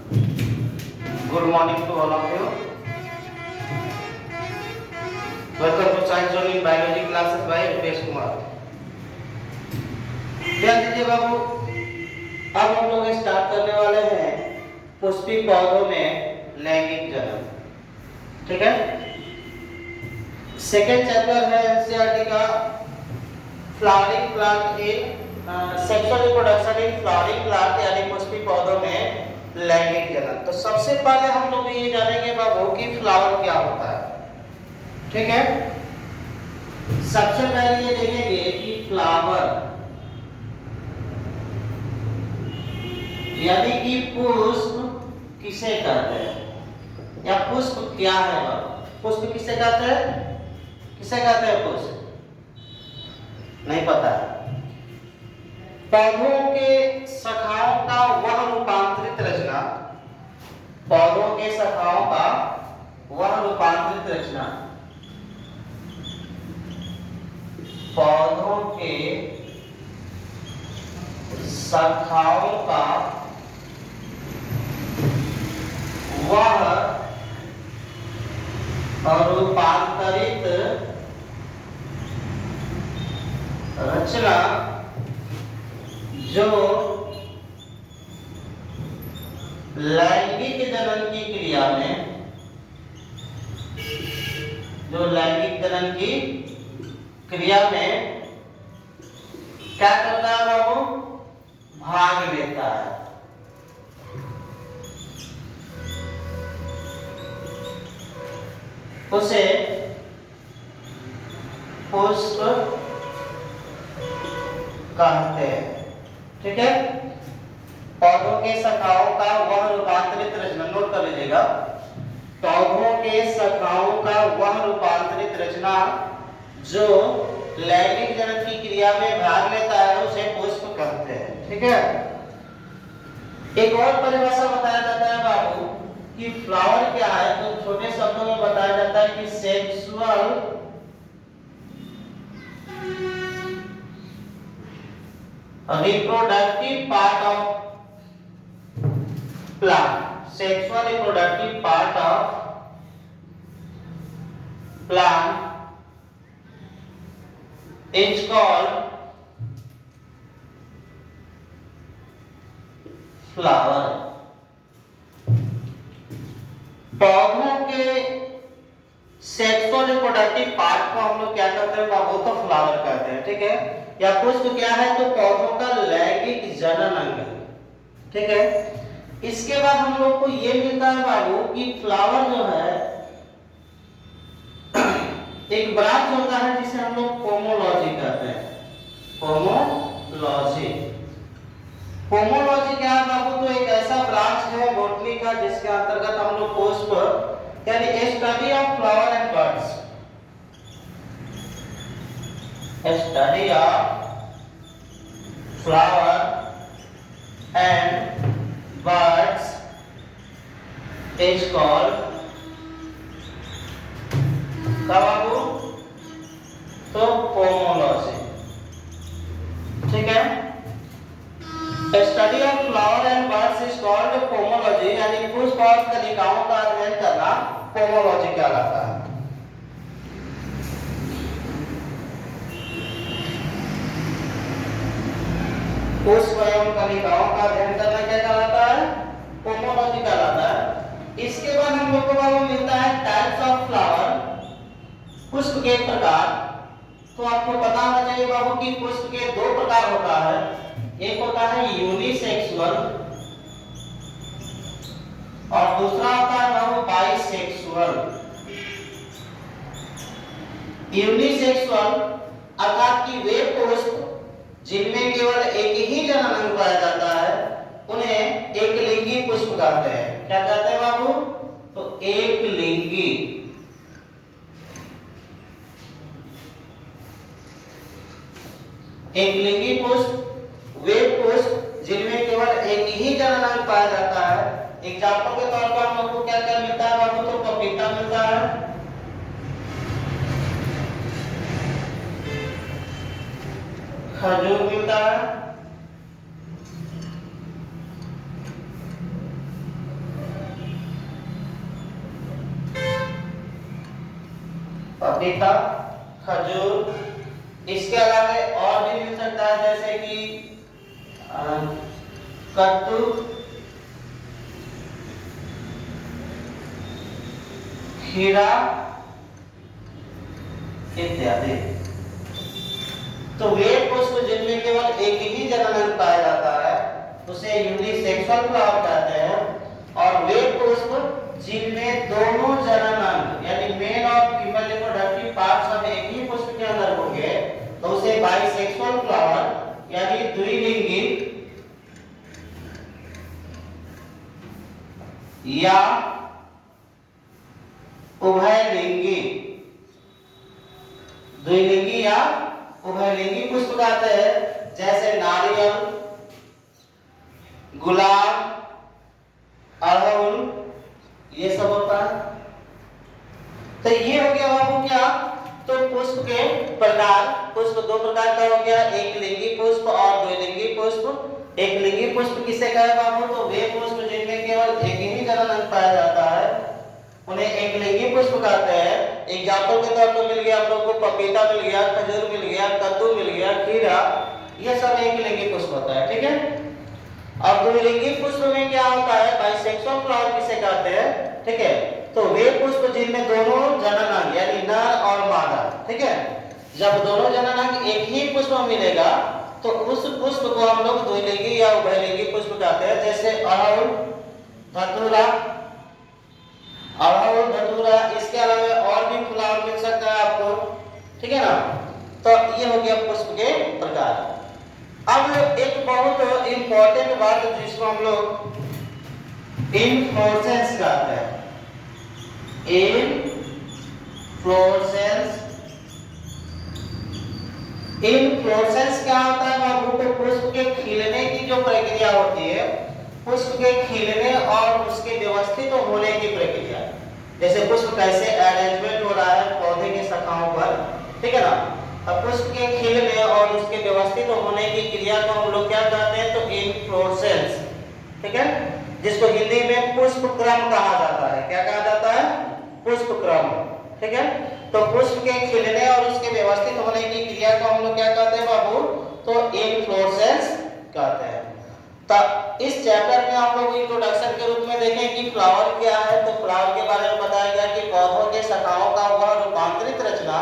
Good morning to all of you. Welcome to Science Zone in Biology classes by Rupesh Kumar. ध्यान दीजिए बाबू, अब हम लोग स्टार्ट करने वाले हैं पुष्पी पौधों में लैंगिक जन्म। ठीक है, सेकेंड चैप्टर है एनसीईआरटी का flowering plant in sexual reproduction in flowering plant यानी पुष्पी पौधों में लैंगिक जन्म। तो सबसे पहले हम लोग ये जानेंगे बाबू कि फ्लावर क्या होता है। ठीक है, सबसे पहले ये देखेंगे कि फ्लावर यानी कि पुष्प किसे कहते हैं या पुष्प क्या है बाबू। पुष्प किसे कहते हैं, किसे कहते हैं पुष्प, नहीं पता है। पौधों के शाखाओं का वह रूपांतरित रचना, पौधों के शाखाओं का वह रूपांतरित रचना, पौधों के शाखाओं का वह रूपांतरित रचना जो लैंगिक जनन की क्रिया में, जो लैंगिक जनन की क्रिया में क्या करता है बाबू, भाग लेता है। उसे पुष्प कहते हैं। ठीक है, पौधों के शाखाओं का वह रूपांतरित रचना, नोट कर लीजिएगा, पौधों के शाखाओं का वह रूपांतरित रचना जो लैंगिक जनन की क्रिया में भाग लेता है उसे पुष्प कहते हैं। ठीक है, एक और परिभाषा बताया जाता है बाबू कि फ्लावर क्या है, तो छोटे शब्दों में बताया जाता है कि sexual reproductive part of plant, sexual reproductive part of plant is called flower। पौधों के सेक्सुअल रिप्रोडक्टिव पार्ट को हम लोग क्या कहते हैं बाबू, तो फ्लावर कहते हैं। ठीक है, या पुष्प क्या है, तो पौधों का लैंगिक जनन अंग है। ठीक है, इसके बाद हम लोग को ये मिलता है बाबू कि फ्लावर जो है एक ब्रांच होता है जिसे हम लोग पोमोलॉजी कहते हैं। पोमोलॉजी, पोमोलॉजी क्या है बाबू, तो एक ऐसा ब्रांच है बॉटनी का जिसके अंतर्गत हम लोग पुष्प यानी study of flower and birds, study of flower and birds is called क्या बाबू, तो पोमोलॉजी। ठीक है, study of flower and birds is called pomology यानी पुष्प और कलिकाओं का अध्ययन करना पोमोलॉजी कहलाता है। पुष्प एवं कलिकाओं का अध्ययन करना क्या कहलाता है, पोमोलॉजी कहलाता है। इसके बाद हम लोग को बाबू मिलता है टाइप्स ऑफ फ्लावर, पुष्प के प्रकार। तो आपको पता होना चाहिए बाबू कि पुष्प के दो प्रकार होता है, एक होता है यूनिसेक्सुअल और दूसरा होता है बाबू बाइसेक्सुअल। यूनिसेक्सुअल अर्थात कि वे पुष्प जिनमें केवल एक ही जनन अंग पाया जाता है उन्हें एक लिंगी पुष्प कहते हैं। क्या कहते हैं बाबू, तो एक लिंगी। एक लिंगी पुष्प वे पुष्प जिनमें केवल एक ही जनन अंग पाया जाता है। एग्जाम्पल के तौर पर हम लोग को क्या क्या मिलता है बाबू, तो पपीता मिलता है, खजूर मिलता है, पपीता, खजूर। इसके अलावा और भी मिल सकता है जैसे कि कद्दू, खीरा इत्यादि। तो वे पुष्प जिनमें केवल एक ही जननांग पाया जाता है उसे यूनिसेक्सुअल फ्लावर कहते हैं, और वे पुष्प जिनमें दोनों जननांग यानी मेल और फीमेल रिप्रोडक्टिव पार्ट सब एक ही पुष्प के अंदर होंगे तो उसे बाइसेक्सुअल फ्लावर यानी द्विलिंगी या उभयलिंगी, द्विलिंगी या उभयलिंगी पुष्प कहते हैं। जैसे नारियल, गुलाब, अड़हुल, ये सब होता है। तो ये हो गया बाबू क्या, तो पुष्प के प्रकार। पुष्प दो प्रकार का हो गया, एक लिंगी पुष्प और द्विलिंगी पुष्प। एक लिंगी पुष्प किसे कहे बाबू, तो वे पुष्प जिनमें केवल एक ही जननांग पाया जाता है उन्हें एक लिंगी पुष्प कहते हैं। एग्जाम्पल के तौर पर मिल गया हम लोग को पपीता मिल गया, खजूर मिल गया, कद्दू मिल गया, खीरा, ये सब एक लिंगी पुष्प होता है। ठीक है। अब द्विलिंगी पुष्प में क्या होता है, बाइसेक्सुअल फ्लावर किसे कहते हैं। ठीक है। तो वे पुष्प जिनमें दोनों जननांग यानी नर और मादा, ठीक है, जब दोनों जननांग एक ही पुष्प में मिलेगा तो उस पुष्प को हम लोग द्विलिंगी या उभयलिंगी पुष्प कहते हैं। जैसे अड़हुल, धतूरा, अड़हुल, धतूरा। इसके अलावा और भी फ्लावर मिल सकता है आपको, ठीक है ना। तो ये हो गया पुष्प के प्रकार। अब एक बहुत इंपॉर्टेंट बात जिसको हम लोग इनफ्लोरेसेंस कहते हैं। इनफ्लोरेसेंस क्या होता है बाबू, तो पुष्प के खिलने की जो प्रक्रिया होती है, पुष्प के खिलने और उसके व्यवस्थित होने की प्रक्रिया। जैसे पुष्प कैसे अरेंजमेंट हो रहा है पौधे के शाखाओं पर, ठीक है ना। अब पुष्प के खिलने और उसके व्यवस्थित होने की क्रिया को हम लोग क्या कहते हैं, तो इनफ्लोरेसेंस, ठीक है, जिसको हिंदी में पुष्प क्रम कहा जाता है। क्या कहा जाता है, पुष्प क्रम, ठीक है। तो पुष्प के खिलने और उसके व्यवस्थित होने की क्रिया को हम लोग क्या कहते हैं बाबू, तो इनफ्लोरेसेंस कहते हैं। तो इस चैप्टर में आप लोग इंट्रोडक्शन के रूप में देखें कि फ्लावर क्या है। तो फ्लावर के बारे में बताया गया कि पौधों के शाखाओं का वह रूपांतरित रचना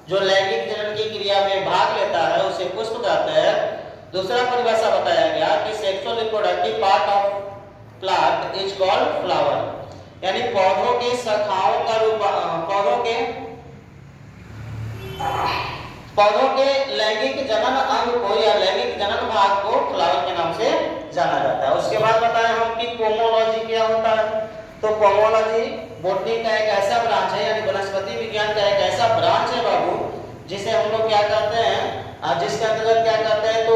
जो लैंगिक जनन की क्रिया में भाग लेता है उसे पुष्प कहते हैं। दूसरा परिभाषा बताया गया कि sexual reproductive part of plant is called flower, यानी पौधों के शाखाओं का पौधों के लैंगिक जनन अंग को या लैंगिक जनन भाग को फ्लावर के नाम से जाना जाता है। उसके बाद बताया हम कि पोमोलॉजी क्या होता है। तो पोमोलॉजी बॉटनी का एक ऐसा ब्रांच है, यानी वनस्पति विज्ञान का एक ऐसा ब्रांच है बाबू, जिसे हम लोग क्या कहते हैं, जिसके अंतर्गत क्या कहते हैं, तो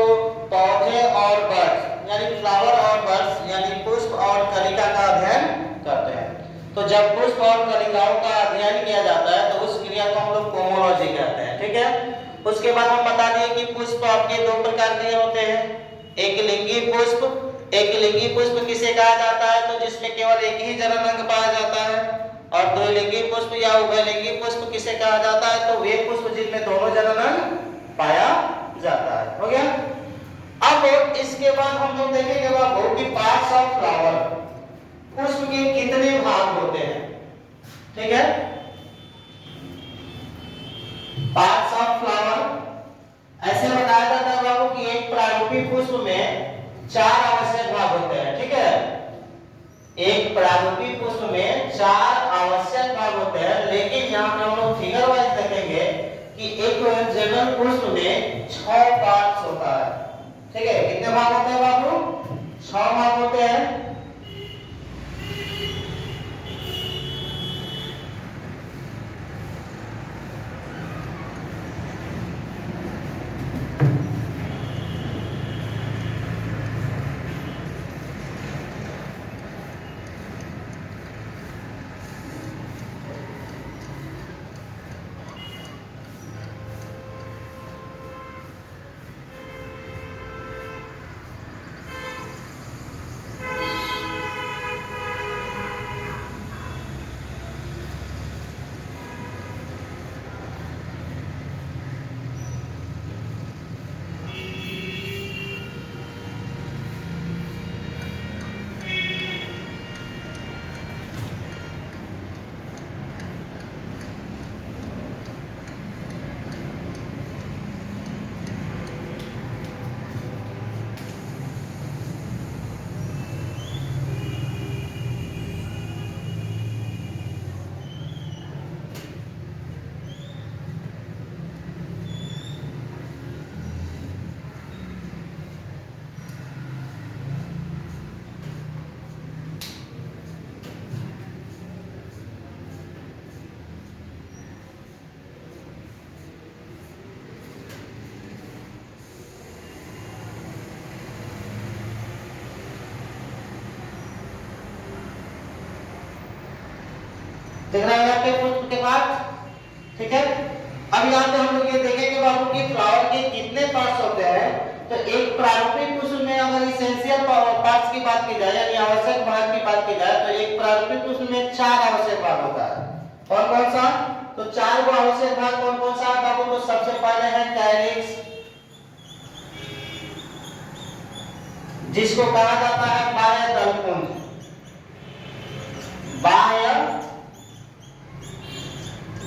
पौधे और बर्ड्स यानी फ्लावर और बर्ड्स यानी पुष्प और कलिका का अध्ययन करते हैं। तो जब पुष्प और कलिकाओं का अध्ययन किया जाता है तो उस क्रिया को हम लोग पोमोलॉजी कहते हैं। ठीक है। उसके बाद हम बता दिए कि पुष्प आपके दो प्रकार के होते हैं, एक लिंगी पुष्प। एक लिंगी पुष्प किसे कहा जाता है, तो जिसमें केवल एक ही जननांग पाया जाता है। और द्विलिंगी पुष्प या उभयलिंगी पुष्प किसे कहा जाता है, तो वे पुष्प जिनमें दोनों जननांग पाया जाता है। हो गया। अब इसके बाद हम लोग देखेंगे बाबू कि पार्ट्स ऑफ फ्लावर, पुष्प के कितने भाग होते हैं। ठीक है। पार्ट्स ऑफ फ्लावर ऐसे बताया जाता है बाबू कि एक प्रारूपी पुष्प में 4 आवश्यक भाग होते हैं। ठीक है। एक प्रारूपी पुष्प में 4 आवश्यक भाग होते हैं, लेकिन यहाँ पे हम लोग फिगर वाइज देखेंगे कि एक जनरल पुष्प में 6 पार्ट्स होता है। ठीक है। कितने भाग होते हैं बाबू, 6 भाग होते हैं। दिख रहा है आपके पुष्प के पार्ट, ठीक है। अब यहाँ पे हम लोग ये देखेंगे बाबू कि फ्लावर के कितने पार्ट्स होते हैं। तो एक प्रारूपिक पुष्प में अगर इसेंशियल पार्ट्स की बात की जाए यानी आवश्यक भाग की बात की जाए तो एक प्रारूपिक पुष्प में 4 आवश्यक भाग होता है। कौन कौन सा? तो 4 को आवश्यक भाग कौन कौन सा है बाबू? तो सबसे पहले है कैलिक्स, जिसको कहा जाता है बाह्य दलपुंज, बाह्य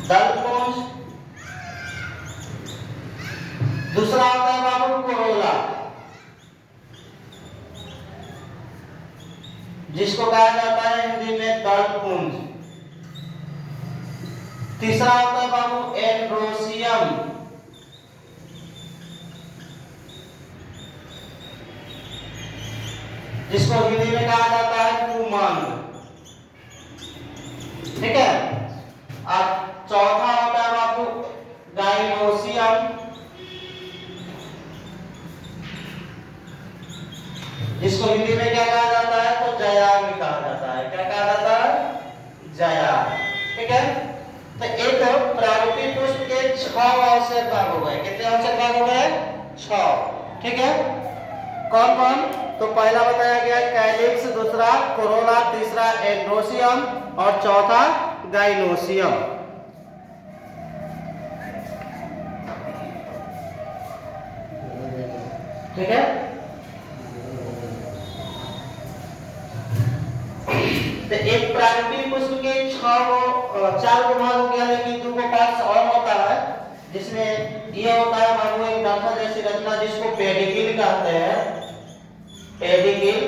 दलपुंज। दूसरा होता है बाबू कोरोला, जिसको कहा जाता है हिंदी में दलपुंज। तीसरा होता है बाबू एंड्रोसियम, जिसको हिंदी में कहा जाता है कुमांग, ठीक है। अब चौथा होता है बाबू गाइनोसियम, जिसको हिंदी में क्या कहा जाता है? तो जयाग कहा जाता है। क्या कहा जाता है? जयाग, ठीक है। तो एक प्रारूपिक पुष्प के 6 आवश्यक भाग हो गए। कितने आवश्यक भाग हो गए? 6, ठीक है। कौन कौन? तो पहला बताया गया कैलिक्स, दूसरा कोरोला, तीसरा एंड्रोसियम और चौथा गाइनोसियम, ठीक है। तो एक प्रारूपिक पुष्प के 4 को भाग हो गया, लेकिन 2 को पार्ट्स और होता है, जिसमें ये होता है बाबू एक डंठल जैसी रचना जिसको पेडिकिल कहते हैं। पेडिकिल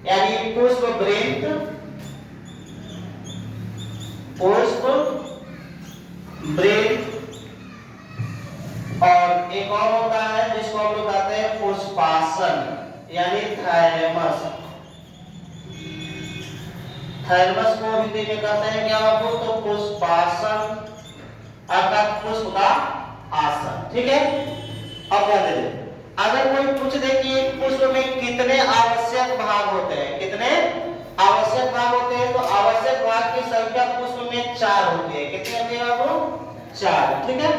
यानी पुष्प वृंत, पुष्प वृंत। और एक और होता है जिसको हम लोग कहते हैं पुष्पासन यानी थाइलेमस। थाइलेमस को हिंदी में कहते हैं क्या बाबू? तो पुष्पासन अर्थात पुष्प का आसन, ठीक है। अब ध्यान दीजिए, अगर कोई पूछ दे कि एक पुष्प में कितने आवश्यक भाग होते हैं, कितने आवश्यक भाग होते हैं, तो आवश्यक भाग की संख्या पुष्प में 4 होती है। कितनी होती है बाबू? 4, ठीक है।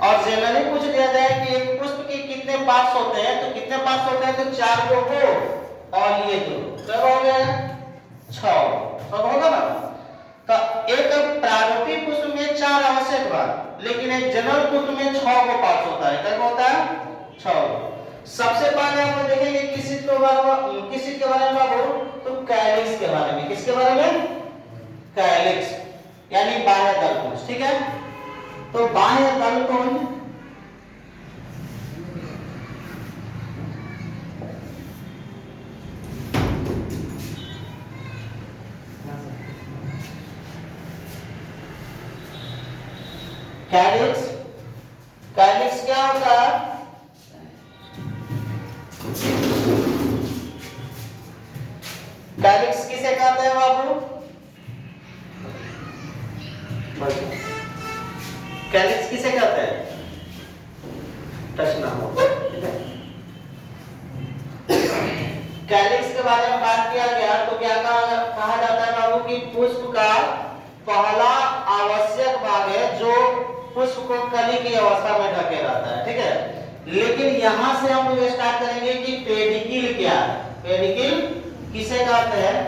और जनरली पूछ दिया जाए कि एक पुष्प के कितने पार्ट्स होते हैं, तो कितने पार्ट्स होते हैं? तो 4 को हो और ये 2, क्या हो गया? 6, सब होगा ना। तो एक प्रारूपिक पुष्प में 4 आवश्यक भाग, लेकिन एक जनरल पुष्प में 6 को पार्ट्स होता है। क्या होता है? 6। सबसे पहले हम देखेंगे किस चीज के बारे में बाबू? तो कैलिक्स के बारे में। किसके बारे में? कैलिक्स यानी बाह्य दलपुंज, ठीक है। तो बाह्य दलपुंज कैलिक्स, कैलिक्स क्या होता है? कैलिक्स किसे कहते हैं बाबू? कैलिक्स किसे कहते हैं? टच ना हो, कैलिक्स के बारे में बात किया गया तो क्या कहा जाता है बाबू कि पुष्प का पहला आवश्यक भाग है जो पुष्प को कली की अवस्था में ढके रहता है, ठीक है। लेकिन यहां से हम लोग स्टार्ट करेंगे कि पेडिकिल क्या है। पेडिकिल किसे कहते हैं?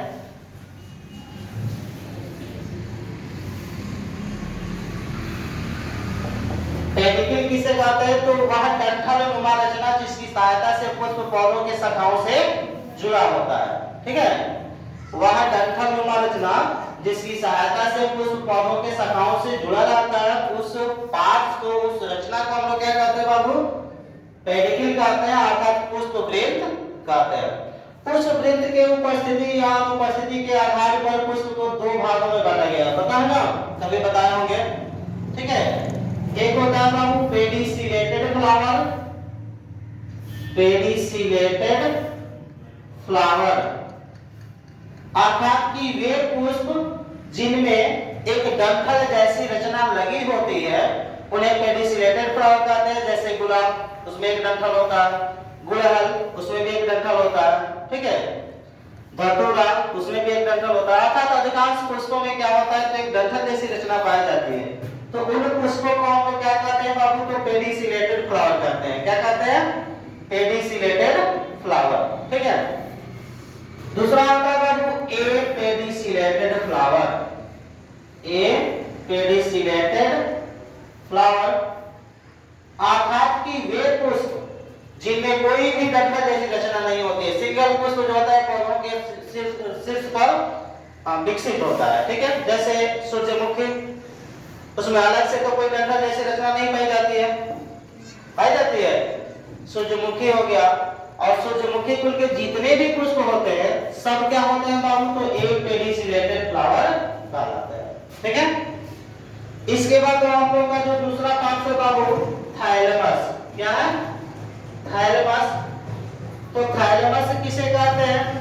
पेडिकिल किसे कहते हैं? तो वह डंठल नुमा रचना जिसकी सहायता से पुष्प पौधों के शाखाओं से जुड़ा होता है, ठीक है। वह डंठल नुमा रचना जिसकी सहायता से पुष्प पौधों के शाखाओं से जुड़ा रहता है, उस पार्ट को, उस रचना को हम लोग क्या कहते हैं बाबू? पेडिकिल कहते हैं, अर्थात पुष्प वृंत कहते हैं। पुष्प वृंत के उपस्थिति या अनुपस्थिति के आधार पर पुष्प को 2 भागों में बांटा गया है। पता है ना, कभी बताए होंगे, ठीक है। एक होता है बाबू पेडिसिलेटेड फ्लावर, पेडिसिलेटेड फ्लावर अर्थात कि वे पुष्प जिनमें एक डंठल जैसी रचना लगी होती है उन्हें पेडिसिलेटेड फ्लावर कहते हैं। जैसे गुलाब, उसमें एक डंठल होता है, गुड़हल, उसमें भी एक डंठल होता है, ठीक है। धतूरा, उसमें भी एक डंठल होता है। अर्थात अधिकांश पुष्पों में क्या होता है, तो एक डंठल जैसी रचना पाई जाती है। तो उन पुष्पों को हम लोग क्या कहते हैं बाबू, तो पेडिसिलेटेड फ्लावर कहते हैं। क्या कहते हैं, पेडिसिलेटेड फ्लावर। ठीक है, दूसरा आता है बाबू ए पेडिसिलेटेड फ्लावर। ए पेडिसिलेटेड फ्लावर अर्थात कि वे पुष्प जिनमें कोई भी डंठल जैसी रचना नहीं होती है। सिंगल पुष्प जो होता है पौधों के शीर्ष पर विकसित होता है। ठीक है, जैसे सूर्यमुखी, उसमें अलग से तो कोई डंठल जैसी रचना नहीं पाई जाती है, पाई जाती है। सूर्यमुखी हो गया, और सूर्यमुखी कुल के जितने भी पुष्प होते हैं सब क्या होते हैं बाबू, तो एक पेडिसिलेटेड फ्लावर कहलाते हैं। ठीक है, इसके बाद हम लोग का जो दूसरा पार्ट है बाबू, थाइलेमस। क्या है, थाइलेमस। तो थाइलेमस किसे कहते हैं,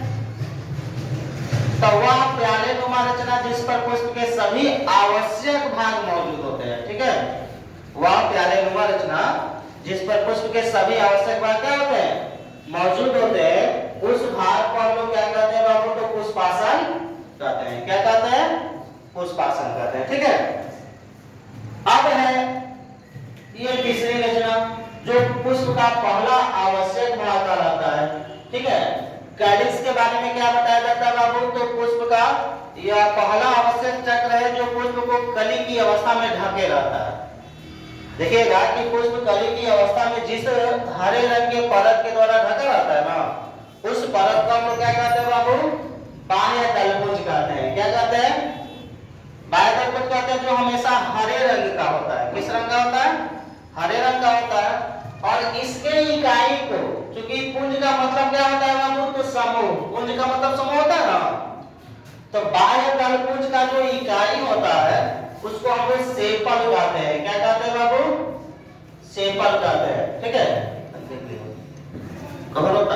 तो वह प्याले नुमा रचना जिस पर पुष्प के सभी आवश्यक भाग मौजूद होते हैं। ठीक है, वह प्याले नुमा रचना जिस पर पुष्प के सभी आवश्यक भाग क्या होते हैं, मौजूद होते हैं, उस भाग को हम लोग क्या कहते हैं बाबू, तो पुष्पासन कहते हैं। क्या कहते हैं, पुष्पासन कहते हैं। ठीक है, अब है ये तीसरी रचना जो पुष्प का पहला आवश्यक भाग कहलाता है। ठीक है, कैलिक्स के बारे में क्या बताया जाता है बाबू, तो पुष्प का यह पहला आवश्यक चक्र है जो पुष्प को कली की अवस्था में ढके रहता है। देखिएगा कि पुष्प कली की अवस्था में जिस हरे रंग के परत के द्वारा ढका रहता है ना, उस परत को हम लोग क्या कहते हैं बाबू, बाह्य दलपुंज कहते हैं। क्या कहते हैं, बाह्य दलपुंज कहते हैं, जो हमेशा हरे रंग का होता है। किस रंग का होता है, हरे रंग का होता है। और इसके इकाई को, क्योंकि पुंज का मतलब क्या होता है बाबू, तो समूह। पुंज का मतलब समूह होता है ना, तो बाह्य दलपुंज का जो इकाई होता है उसको हम लोग सेपल कहते हैं। क्या कहते हैं बाबू, सेपल कहते हैं। ठीक है, कवर होता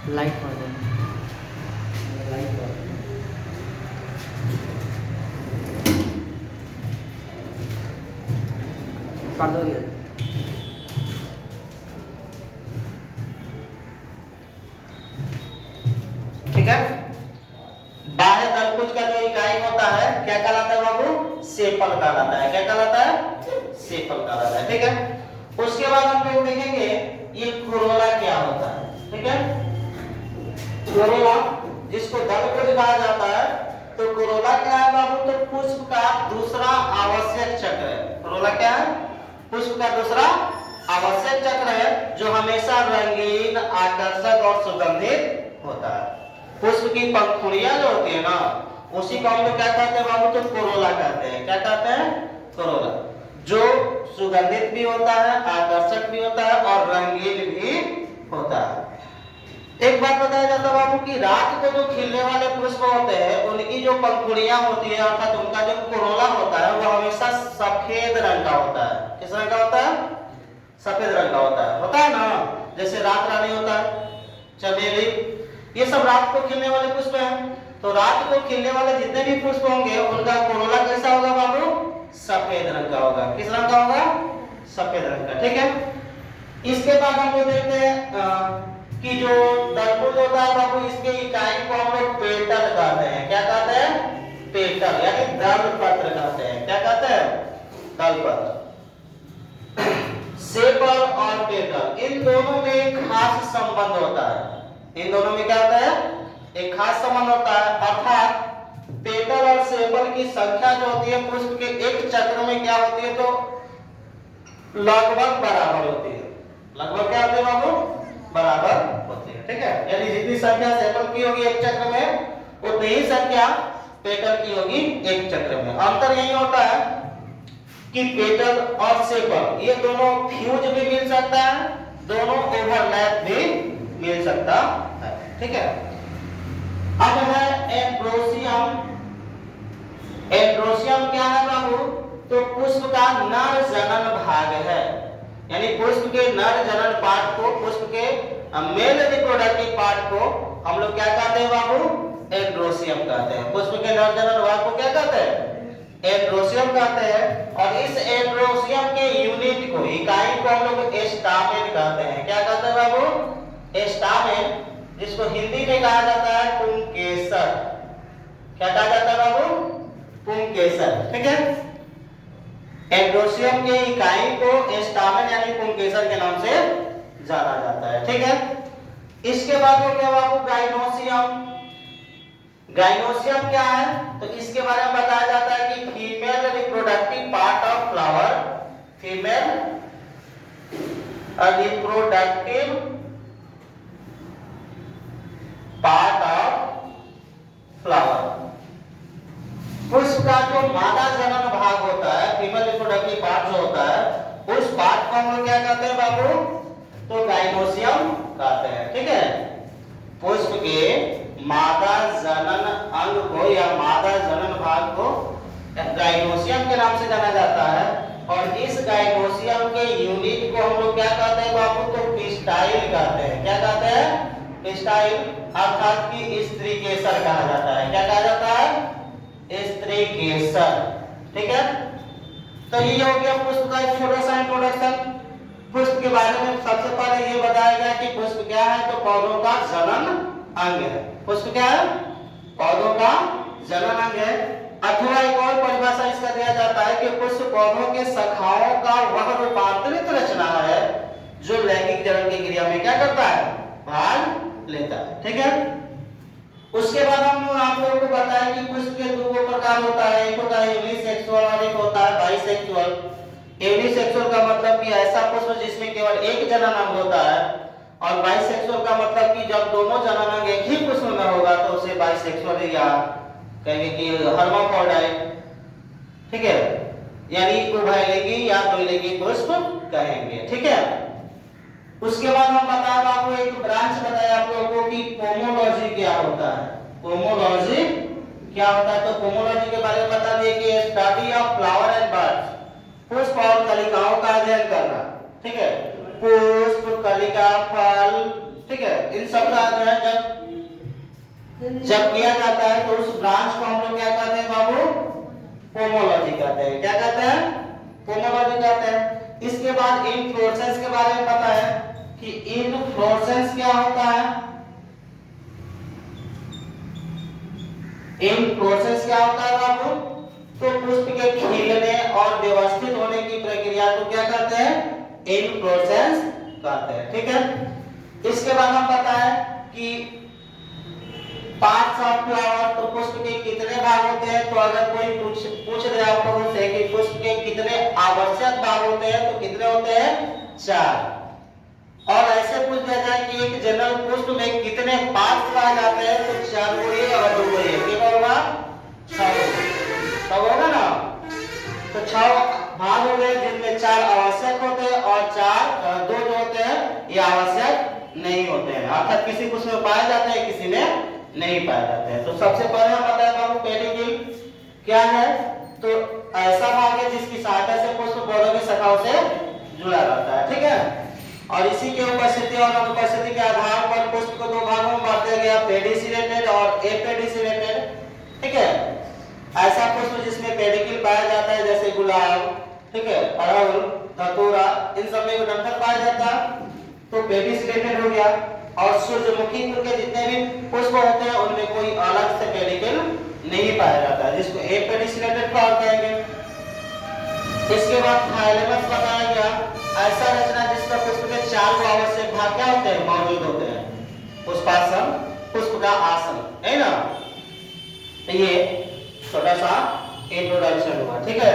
लाइट पड़ जाए, लाइट पड़ दो ये। ठीक है, बाह्य दलपुंज का जो इकाई होता है क्या कहलाता है बाबू, सेपल कहलाता है। क्या कहलाता है, सेपल कहलाता है। ठीक है, उसके बाद हम लोग देखेंगे ये कोरोला क्या होता है। ठीक है, कोरोला जिसको दलपुंज कहा जाता है, तो कोरोला क्या है बाबू, तो पुष्प का दूसरा आवश्यक चक्र है। कोरोला क्या है, पुष्प का दूसरा आवश्यक चक्र है जो हमेशा रंगीन, आकर्षक और सुगंधित होता है। पुष्प की पंखुड़ियां जो होती है ना, उसी को हम लोग क्या कहते हैं बाबू, तो कोरोला कहते हैं। क्या कहते हैं, कोरोला, जो सुगंधित भी होता है, आकर्षक भी होता है और रंगीन भी होता है। एक बात बताया जाता है बाबू कि रात को जो खिलने वाले पुष्प होते हैं उनकी जो पंखुड़ियां होती है, अर्थात उनका जो कोरोला होता है वो हमेशा सफेद रंग का होता है। किस रंग का होता है, सफेद रंग का होता है ना। जैसे रात रानी होता है, चमेली, ये सब रात को खिलने वाले पुष्प हैं। तो रात को खिलने वाले जितने भी पुष्प होंगे उनका कोरोला कैसा होगा बाबू, सफेद रंग का होगा। किस रंग का होगा, सफेद रंग का। ठीक है, इसके बाद हम लोग देखते हैं कि जो दलपुंज होता है बाबू, इसके इकाई को हम लोग पेटल कहते हैं। क्या कहते हैं, पेटल, यानी दलपत्र कहते हैं। क्या कहते हैं, दलपत्र। सेपल और पेटल, इन दोनों में एक खास संबंध होता है। इन दोनों में क्या होता है, एक खास संबंध होता है। अर्थात पेटल और सेपल की संख्या जो होती है पुष्प के एक चक्र में क्या होती है, तो लगभग बराबर होती है। लगभग क्या होती है बाबू, बराबर होती है। ठीक है, यानी जितनी संख्या सेपल की होगी एक चक्र में, उतनी ही संख्या पेटल की होगी एक चक्र में। अंतर यही होता है कि पेटल और सेपल ये दोनों फ्यूज भी मिल सकता है, दोनों ओवरलैप भी मिल सकता है। ठीक है, अब है एंड्रोसियम। एंड्रोसियम क्या है बाबू, तो पुष्प का नर जनन भाग है। यानी पुष्प के नर जनन पार्ट को, पुष्प के मेल रिप्रोडक्टिव पार्ट को हम लोग क्या कहते हैं बाबू, एंड्रोसियम कहते हैं। पुष्प के नर जनन भाग को क्या कहते हैं, एंड्रोसियम कहते हैं। और इस एंड्रोसियम के यूनिट इकाई को हम लोग स्टामेन कहते हैं। क्या कहते हैं बाबू? स्टामेन, जिसको हिंदी में कहा जाता है पुंकेसर। क्या कहा जाता है बाबू? पुंकेसर। ठीक है, एंड्रोसियम के इकाई को स्टामेन यानी पुंकेसर के नाम से जाना जाता है। ठीक है, इसके बाद हो गया बाबू गाइनोसियम। गाइनोसियम क्या है? तो इसके बारे में बताया जाता है कि female reproductive part of flower, female reproductive part of flower. पुष्प का जो मादा जनन भाग होता है, फीमेल रिप्रोडक्टिव पार्ट जो होता है, उस पार्ट को हम लोग क्या कहते हैं बाबू? तो गाइनोसियम कहते हैं। ठीक है, पुष्प के मादा जनन अंग को या मादा जनन भाग को गाइनोसियम के नाम से जाना जाता है। और इस गाइनोसियम के यूनिट को हम लोग क्या कहते हैं बाबू? तो पिस्टाइल कहते हैं। क्या कहते हैं? पिस्टाइल, अर्थात कि स्त्री केसर कहा जाता है। क्या कहा जाता है? स्त्री केसर। ठीक है, तो ये हो गया पुष्प का एक छोटा सा इंट्रोडक्शन। पुष्प के बारे में सबसे पहले ये बताया गया कि पुष्प क्या है? तो पौधों का जनन अंग है। पुष्प क्या है? पौधों का जनन अंग है। अथवा एक और परिभाषा इसका दिया जाता है कि पुष्प पौधों के शाखाओं का वह रूपांतरित रचना है जो लैंगिक जनन की क्रिया में क्या करता है? भाग लेता है। ठीक है, उसके बाद हम आप लोगों को बताया कि पुष्प के दो प्रकार होता है, एक होता है यूनिसेक्सुअल और एक होता है बाइसेक्सुअल। यूनिसेक्सुअल का मतलब कि ऐसा पुष्प जिसमें केवल एक जनन अंग होता है, और बाइसेक्सुअल का मतलब कि जब दोनों जनन अंग एक ही पुष्प में होगा तो उसे बाइसेक्सुअल या कहेंगे कि हर्माफ्रोडाइट। ठीक है, यानी उभयलिंगी या द्विलिंगी पुष्प कहेंगे। ठीक है, उसके बाद हम बताया बाबू एक ब्रांच बताया आप लोगों को कि पोमोलॉजी क्या होता है। पोमोलॉजी क्या होता है? तो पोमोलॉजी के बारे में बता दिए कि study of flower and birds, पुष्प और कलिकाओं का अध्ययन करना। ठीक है, पुष्प, कलिका, फल, ठीक है, इन सब का अध्ययन जब किया जाता है तो उस ब्रांच को हम लोग क्या कहते हैं बाबू? पोमोलॉजी कहते हैं। क्या कहते हैं? पोमोलॉजी कहते हैं। इसके बाद इनफ्लोरेसेंस के बारे में पता है कि इनफ्लोरेसेंस क्या होता है? इनफ्लोरेसेंस क्या होता है बाबू? तो पुष्प के खिलने और व्यवस्थित होने की प्रक्रिया को क्या कहते हैं? इनफ्लोरेसेंस कहते हैं। ठीक है, इसके बाद हम पता है कि पार्ट्स ऑफ फ्लावर, तो पुष्प के कितने भाग होते हैं? तो अगर कोई पूछ दे आप लोगों से कि पुष्प के कितने आवश्यक भाग होते हैं तो कितने होते हैं? 4। और ऐसे पूछ दिया जाए कि एक जनरल पुष्प में कितने पार्ट्स पाए जाते हैं तो 4 होंगे और 2 होंगे। कितना होगा? 6 होगा ना। तो 6 भाग हो गए जिनमें 4 आवश्यक होते हैं और 2 जो होते हैं ये आवश्यक नहीं होते हैं, अर्थात किसी पुष्प में पाए जाते हैं किसी में नहीं पाए जाते हैं। तो सबसे पहले हम बताया बाबू पेडिकिल क्या है? तो ऐसा भाग है जिसकी सहायता से पुष्प पौधों की शाखाओं से जुड़ा रहता है। ठीक है, और इसी के उपस्थिति और अनुपस्थिति के आधार पर पुष्प को 2 भागों में बांट दिया गया, पेडिसिलेटेड और एपेडिसिलेटेड। ठीक है, ऐसा पुष्प जिसमें पेडिकिल पाया जाता है जैसे गुलाब, ठीक है, अड़हुल, धतूरा, इन सब में डंठल पाया जाता है तो पेडिसिलेटेड हो गया। और सूरजमुखी कुल के जितने भी पुष्प होते हैं उनमें कोई अलग से पेडिकल नहीं पाया जाता है जिसको एपेडिसिलेटेड फ्लावर कहेंगे। इसके बाद थाइलेमस बताया गया, ऐसा रचना जिसमें पुष्प के 4 आवश्यक भाग क्या होते हैं? मौजूद होते हैं। पुष्पासन, पुष्प का आसन, है ना। तो ये छोटा सा इंट्रोडक्शन हुआ। ठीक है,